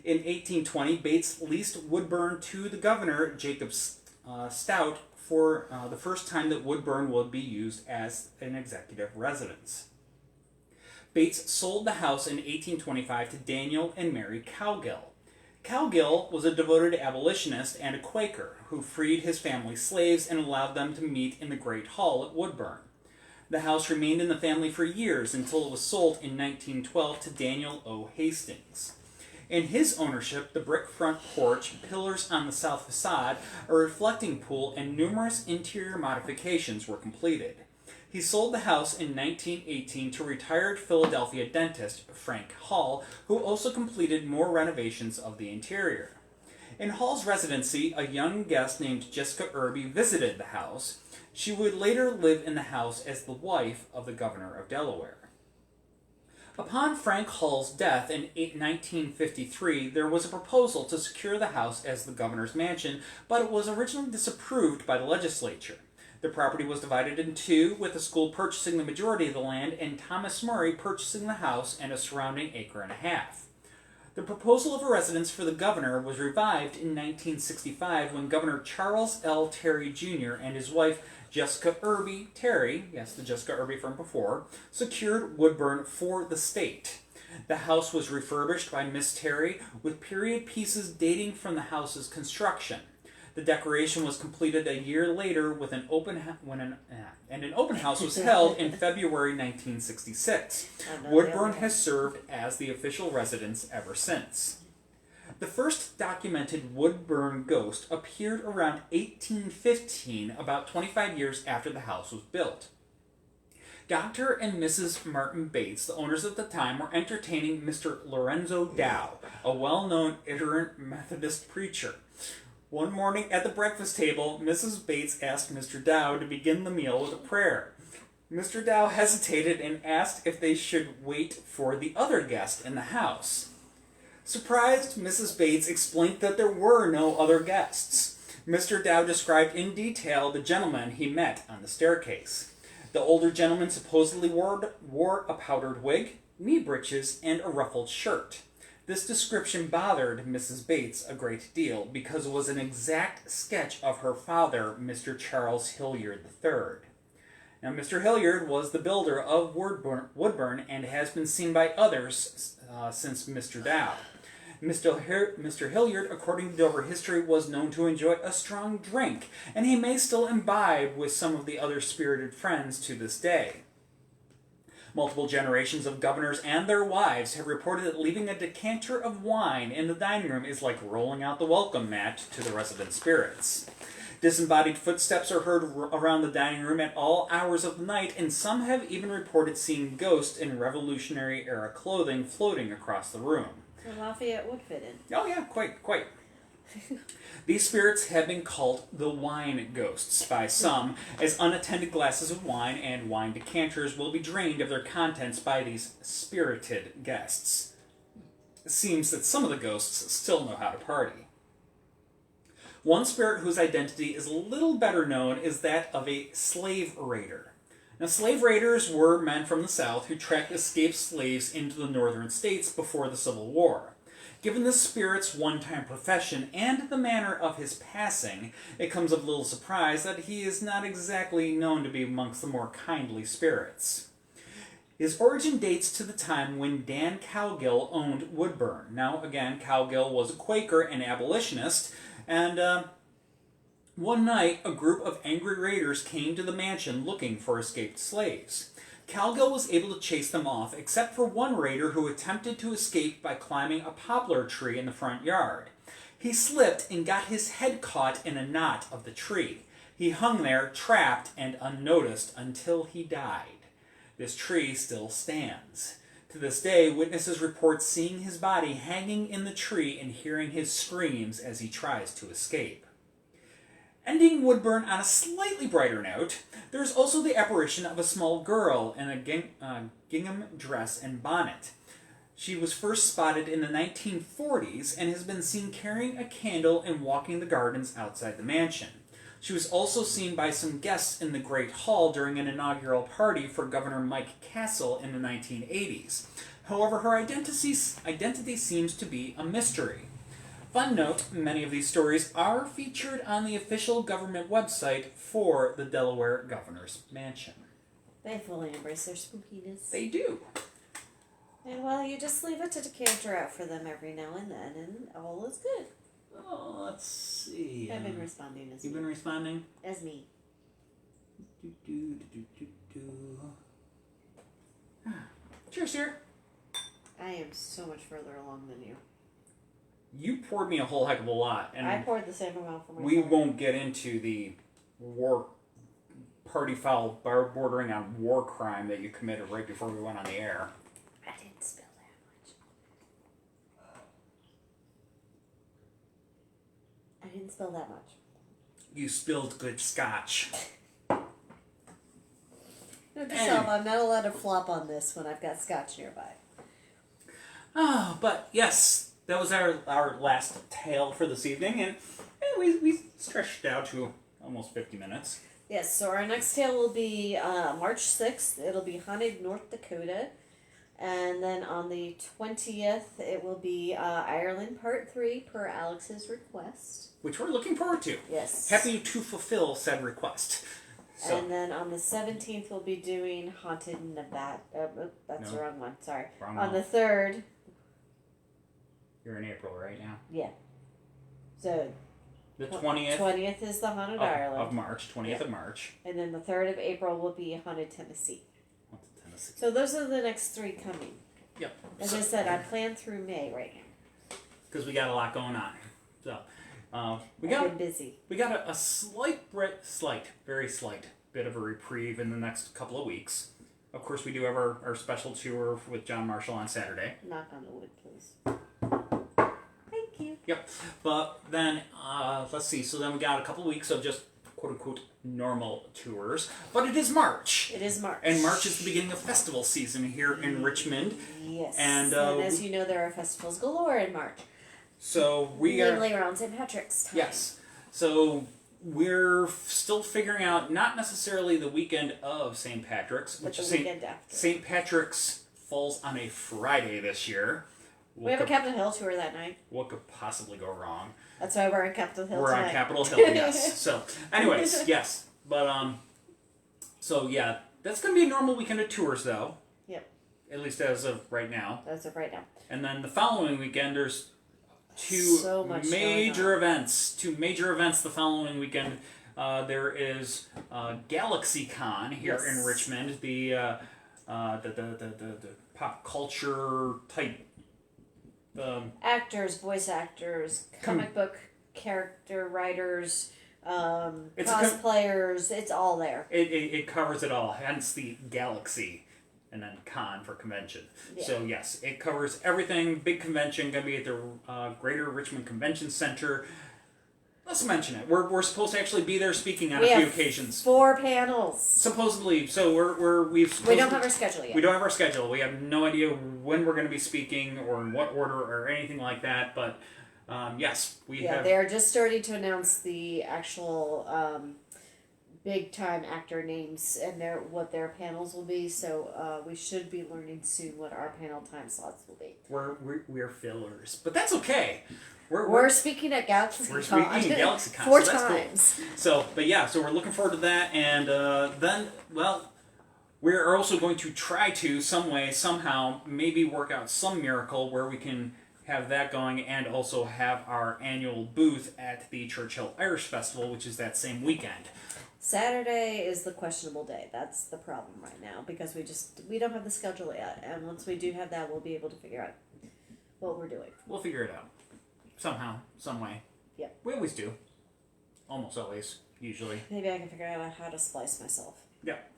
In 1820, Bates leased Woodburn to the governor, Jacob Stout, for the first time that Woodburn would be used as an executive residence. Bates sold the house in 1825 to Daniel and Mary Cowgill. Cowgill was a devoted abolitionist and a Quaker who freed his family's slaves and allowed them to meet in the Great Hall at Woodburn. The house remained in the family for years until it was sold in 1912 to Daniel O. Hastings. In his ownership, the brick front porch, pillars on the south facade, a reflecting pool, and numerous interior modifications were completed. He sold the house in 1918 to retired Philadelphia dentist Frank Hall, who also completed more renovations of the interior. In Hall's residency, a young guest named Jessica Irby visited the house. She would later live in the house as the wife of the governor of Delaware. Upon Frank Hall's death in 1953, there was a proposal to secure the house as the governor's mansion, but it was originally disapproved by the legislature. The property was divided in two, with the school purchasing the majority of the land and Thomas Murray purchasing the house and a surrounding acre and a half. The proposal of a residence for the governor was revived in 1965 when Governor Charles L. Terry Jr. and his wife Jessica Irby Terry, yes, the Jessica Irby from before, secured Woodburn for the state. The house was refurbished by Miss Terry with period pieces dating from the house's construction. The decoration was completed a year later with an open house was held in February 1966. Woodburn has served as the official residence ever since. The first documented wood-burn ghost appeared around 1815, about 25 years after the house was built. Dr. and Mrs. Martin Bates, the owners at the time, were entertaining Mr. Lorenzo Dow, a well-known itinerant Methodist preacher. One morning at the breakfast table, Mrs. Bates asked Mr. Dow to begin the meal with a prayer. Mr. Dow hesitated and asked if they should wait for the other guest in the house. Surprised, Mrs. Bates explained that there were no other guests. Mr. Dow described in detail the gentleman he met on the staircase. The older gentleman supposedly wore a powdered wig, knee breeches, and a ruffled shirt. This description bothered Mrs. Bates a great deal because it was an exact sketch of her father, Mr. Charles Hilliard III. Now, Mr. Hilliard was the builder of Woodburn and has been seen by others since Mr. Dow. Mr. Hilliard, according to Dover history, was known to enjoy a strong drink, and he may still imbibe with some of the other spirited friends to this day. Multiple generations of governors and their wives have reported that leaving a decanter of wine in the dining room is like rolling out the welcome mat to the resident spirits. Disembodied footsteps are heard around the dining room at all hours of the night, and some have even reported seeing ghosts in Revolutionary-era clothing floating across the room. So Lafayette would fit in. Oh yeah, quite. These spirits have been called the wine ghosts by some, as unattended glasses of wine and wine decanters will be drained of their contents by these spirited guests. It seems that some of the ghosts still know how to party. One spirit whose identity is a little better known is that of a slave raider. Now, slave raiders were men from the South who tracked escaped slaves into the northern states before the Civil War. Given the spirit's one-time profession and the manner of his passing, it comes of little surprise that he is not exactly known to be amongst the more kindly spirits. His origin dates to the time when Dan Cowgill owned Woodburn. Now, again, Cowgill was a Quaker and abolitionist, and one night a group of angry raiders came to the mansion looking for escaped slaves. Cowgill was able to chase them off, except for one raider who attempted to escape by climbing a poplar tree in the front yard. He slipped and got his head caught in a knot of the tree. He hung there, trapped and unnoticed, until he died. This tree still stands. To this day, witnesses report seeing his body hanging in the tree and hearing his screams as he tries to escape. Ending Woodburn on a slightly brighter note, there is also the apparition of a small girl in a gingham dress and bonnet. She was first spotted in the 1940s and has been seen carrying a candle and walking the gardens outside the mansion. She was also seen by some guests in the Great Hall during an inaugural party for Governor Mike Castle in the 1980s. However, her identity seems to be a mystery. Fun note, many of these stories are featured on the official government website for the Delaware Governor's Mansion. They fully embrace their spookiness. They do. And well, you just leave it to decanter out for them every now and then, and all is good. Oh, let's see. I've been responding as You've me. been responding? As me. Cheers, dear. I am so much further along than you. You poured me a whole heck of a lot, and I poured the same amount for myself. we won't get into the war party foul bordering on war crime that you committed right before we went on the air. I didn't spill that much. I didn't spill that much. You spilled good scotch. Note to self, I'm not allowed to flop on this when I've got scotch nearby. Oh, but yes, that was our last tale for this evening, and we stretched it out to almost 50 minutes. Yes, so our next tale will be March 6th. It'll be Haunted, North Dakota. And then on the 20th, it will be Ireland Part 3 per Alex's request. Which we're looking forward to. Yes. Happy to fulfill said request. So, And then on the 17th, we'll be doing Haunted Nevada. That's the wrong one, sorry. Wrong on one. the 3rd. You're in April right now. Yeah. So The 20th 20th is the Haunted Ireland. of March. 20th of March. And then the 3rd of April will be Haunted Tennessee. What's Tennessee? So those are the next 3 coming. Yep. As I said, I plan through May right now. because we got a lot going on. So we I've got been busy. we got a very slight bit of a reprieve in the next couple of weeks. Of course, we do have our special tour with John Marshall on Saturday. Knock on the wood, please. Thank you. Yep. But then, let's see. So then we got a couple of weeks of just quote-unquote normal tours. But it is March. It is March. And March is the beginning of festival season here in Richmond. Yes. And as you know, there are festivals galore in March. So we are... Namely around St. Patrick's time. Yes. So we're still figuring out, not necessarily the weekend of St. Patrick's, But which the is weekend after. St. Patrick's falls on a Friday this year. We have a Capitol Hill tour that night. What could possibly go wrong? That's why we're on Capitol Hill We're tonight. on Capitol Hill, yes. So, anyways, yes. But, so yeah, that's going to be a normal weekend of tours, though. Yep. At least as of right now. As of right now. And then the following weekend, there's So much major events. Two major events the following weekend. There is GalaxyCon here in Richmond, the pop culture type. Actors, voice actors, comic book character writers, cosplayers, it's all there. It covers it all, hence the Galaxy, and then con for convention. Yeah. So yes, it covers everything. Big convention, going to be at the Greater Richmond Convention Center. Let's mention it. We're supposed to actually be there speaking on a few occasions. 4 panels. Supposedly, so we don't have our schedule yet. We don't have our schedule. We have no idea when we're going to be speaking or in what order or anything like that. But yes, we have. They are just starting to announce the actual big time actor names and what their panels will be. So we should be learning soon what our panel time slots will be. We're fillers, but that's okay. We're speaking at GalaxyCon. We're speaking at GalaxyCon 4 so that's times. Cool. So we're looking forward to that, and then, well, we're also going to try to, some way, somehow, maybe work out some miracle where we can have that going and also have our annual booth at the Churchill Irish Festival, which is that same weekend. Saturday is the questionable day. That's the problem right now because we don't have the schedule yet, and once we do have that, we'll be able to figure out what we're doing. We'll figure it out. Somehow, some way. Yep. We always do. Almost always, usually. Maybe I can figure out how to splice myself. Yep.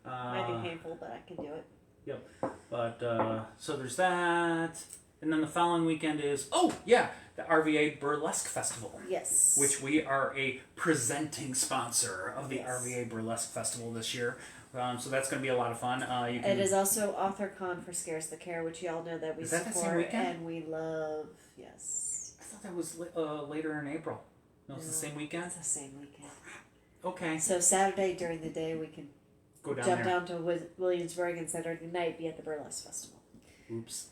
Might be painful, but I can do it. Yep. But, so there's that. And then the following weekend is, the RVA Burlesque Festival. Yes. Which we are a presenting sponsor of the RVA Burlesque Festival this year. So that's going to be a lot of fun. It is also AuthorCon for Scares the Care, which you all know that we support the same weekend? and we love. Yes. I thought that was later in April. No, it's the same weekend? It's the same weekend. Okay. So Saturday during the day we can go jump down to Williamsburg and Saturday night be at the Burlesque Festival. Oops.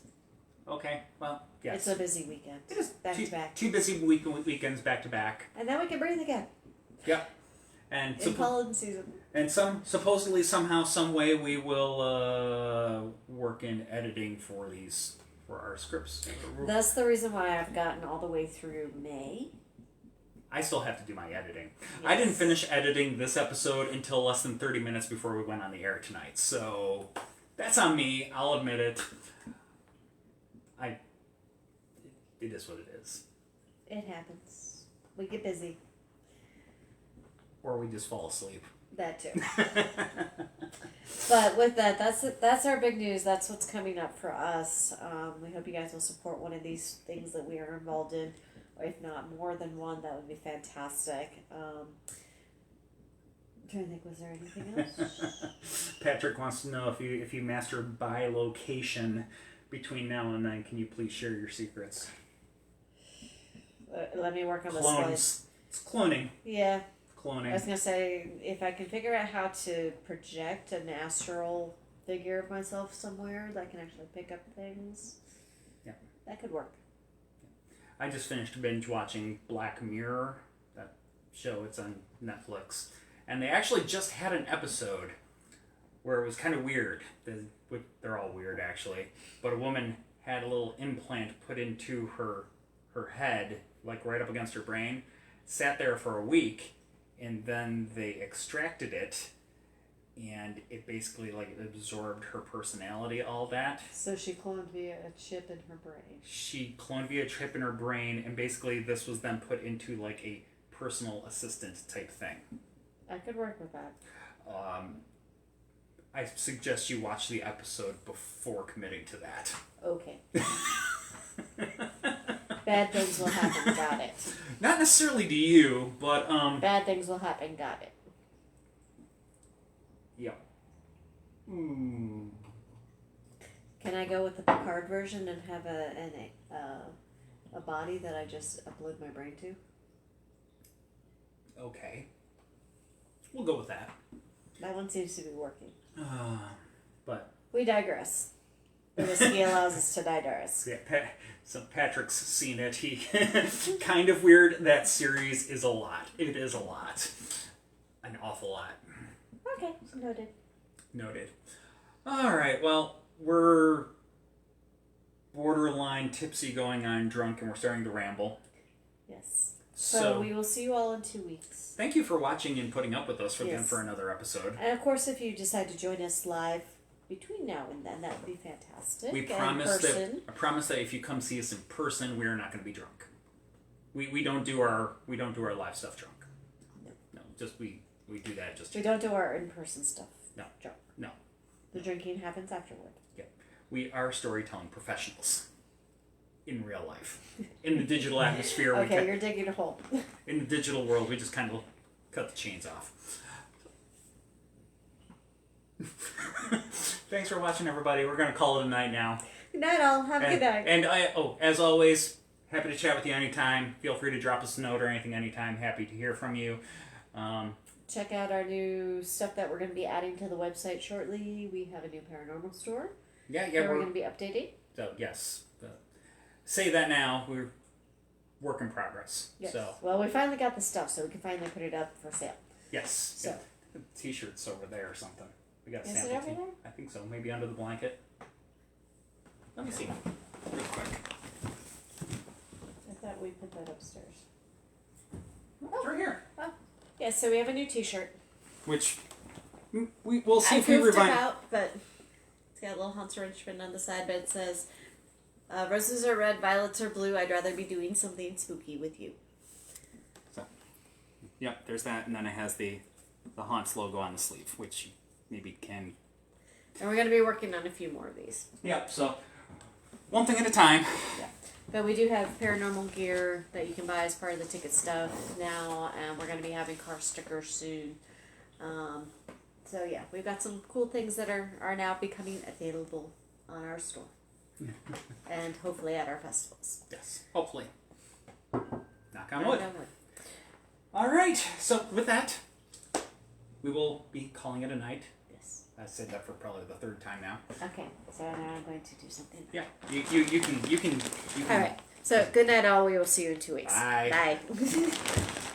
Okay, well, yes. It's a busy weekend. It is back to back. 2 busy weekends back to back. And then we can breathe again. Yep. And in pollen season. And supposedly somehow, some way, we will work in editing for our scripts. That's the reason why I've gotten all the way through May. I still have to do my editing. Yes. I didn't finish editing this episode until less than 30 minutes before we went on the air tonight. So that's on me. I'll admit it. It is what it is. It happens. We get busy. Or we just fall asleep. That too. But with that, that's our big news. That's what's coming up for us. We hope you guys will support one of these things that we are involved in, or if not more than one, that would be fantastic. I'm trying to think, was there anything else? Patrick wants to know if you master by location between now and then, can you please share your secrets? Let me work on this. Clones. It's cloning. Yeah. Cloning. I was going to say, if I can figure out how to project an astral figure of myself somewhere that can actually pick up things, that could work. I just finished binge watching Black Mirror, that show. It's on Netflix. And they actually just had an episode where it was kind of weird. They're all weird, actually. But a woman had a little implant put into her head, like right up against her brain, sat there for a week, and then they extracted it, and it basically like absorbed her personality, all that. So she cloned via a chip in her brain. She cloned via a chip in her brain, and basically this was then put into like a personal assistant type thing. I could work with that. I suggest you watch the episode before committing to that. Okay. Bad things will happen, got it. Not necessarily to you, but Bad things will happen, got it. yeah. Can I go with the Picard version and have a body that I just upload my brain to? Okay. We'll go with that. That one seems to be working. But We digress. The whiskey allows us to digress. yeah, so Patrick's seen it. He kind of weird. That series is a lot. It is a lot. An awful lot. Okay, noted. Noted. All right. Well, we're borderline tipsy, going on drunk, and we're starting to ramble. Yes. So So we will see you all in 2 weeks. thank you for watching and putting up with us again Yes. for another episode. And of course, if you decide to join us live between now and then, that would be fantastic. We And promise person. that. I promise that if you come see us in person, we are not going to be drunk. We don't do our live stuff drunk. No, just we do that just. We don't do our in-person stuff. No. Drunk. No. The drinking happens afterward. Yeah, we are storytelling professionals. In real life, in the digital atmosphere, Okay, you're digging a hole. in the digital world, we just kind of cut the chains off. Thanks for watching, everybody. We're going to call it a night now. Good night, all. Have a good night. And as always, happy to chat with you anytime. Feel free to drop us a note or anything anytime. Happy to hear from you. Check out our new stuff that we're going to be adding to the website shortly. We have a new paranormal store. Yeah, That we're we're going to be updating. so yes. Say that now. We're work in progress. Yes. So Well, we finally got the stuff, so we can finally put it up for sale. yes. So. The T-shirts over there or something. We got a Is it sample. over there? I think so. Maybe under the blanket. Let me see. Real quick. I thought we put that upstairs. It's right here. Yeah, so we have a new T-shirt. Which we'll see I if we proved it revive. out, but it's got a little Hunts Richmond on the side, but it says, roses are red, violets are blue. I'd rather be doing something spooky with you. So, yep, there's that, and then it has the Haunts logo on the sleeve, which you maybe can. And we're going to be working on a few more of these. Yep. So, one thing at a time. Yeah. But we do have paranormal gear that you can buy as part of the ticket stuff now, and we're going to be having car stickers soon. So yeah, we've got some cool things that are now becoming available on our store. And hopefully at our festivals. Yes. Hopefully. Knock on Knock wood. on wood. All right. So with that, we will be calling it a night. Yes. I said that for probably the third time now. Okay, so now I'm going to do something. Yeah. You can. All right. So good night, all. We will see you in 2 weeks. Bye. Bye.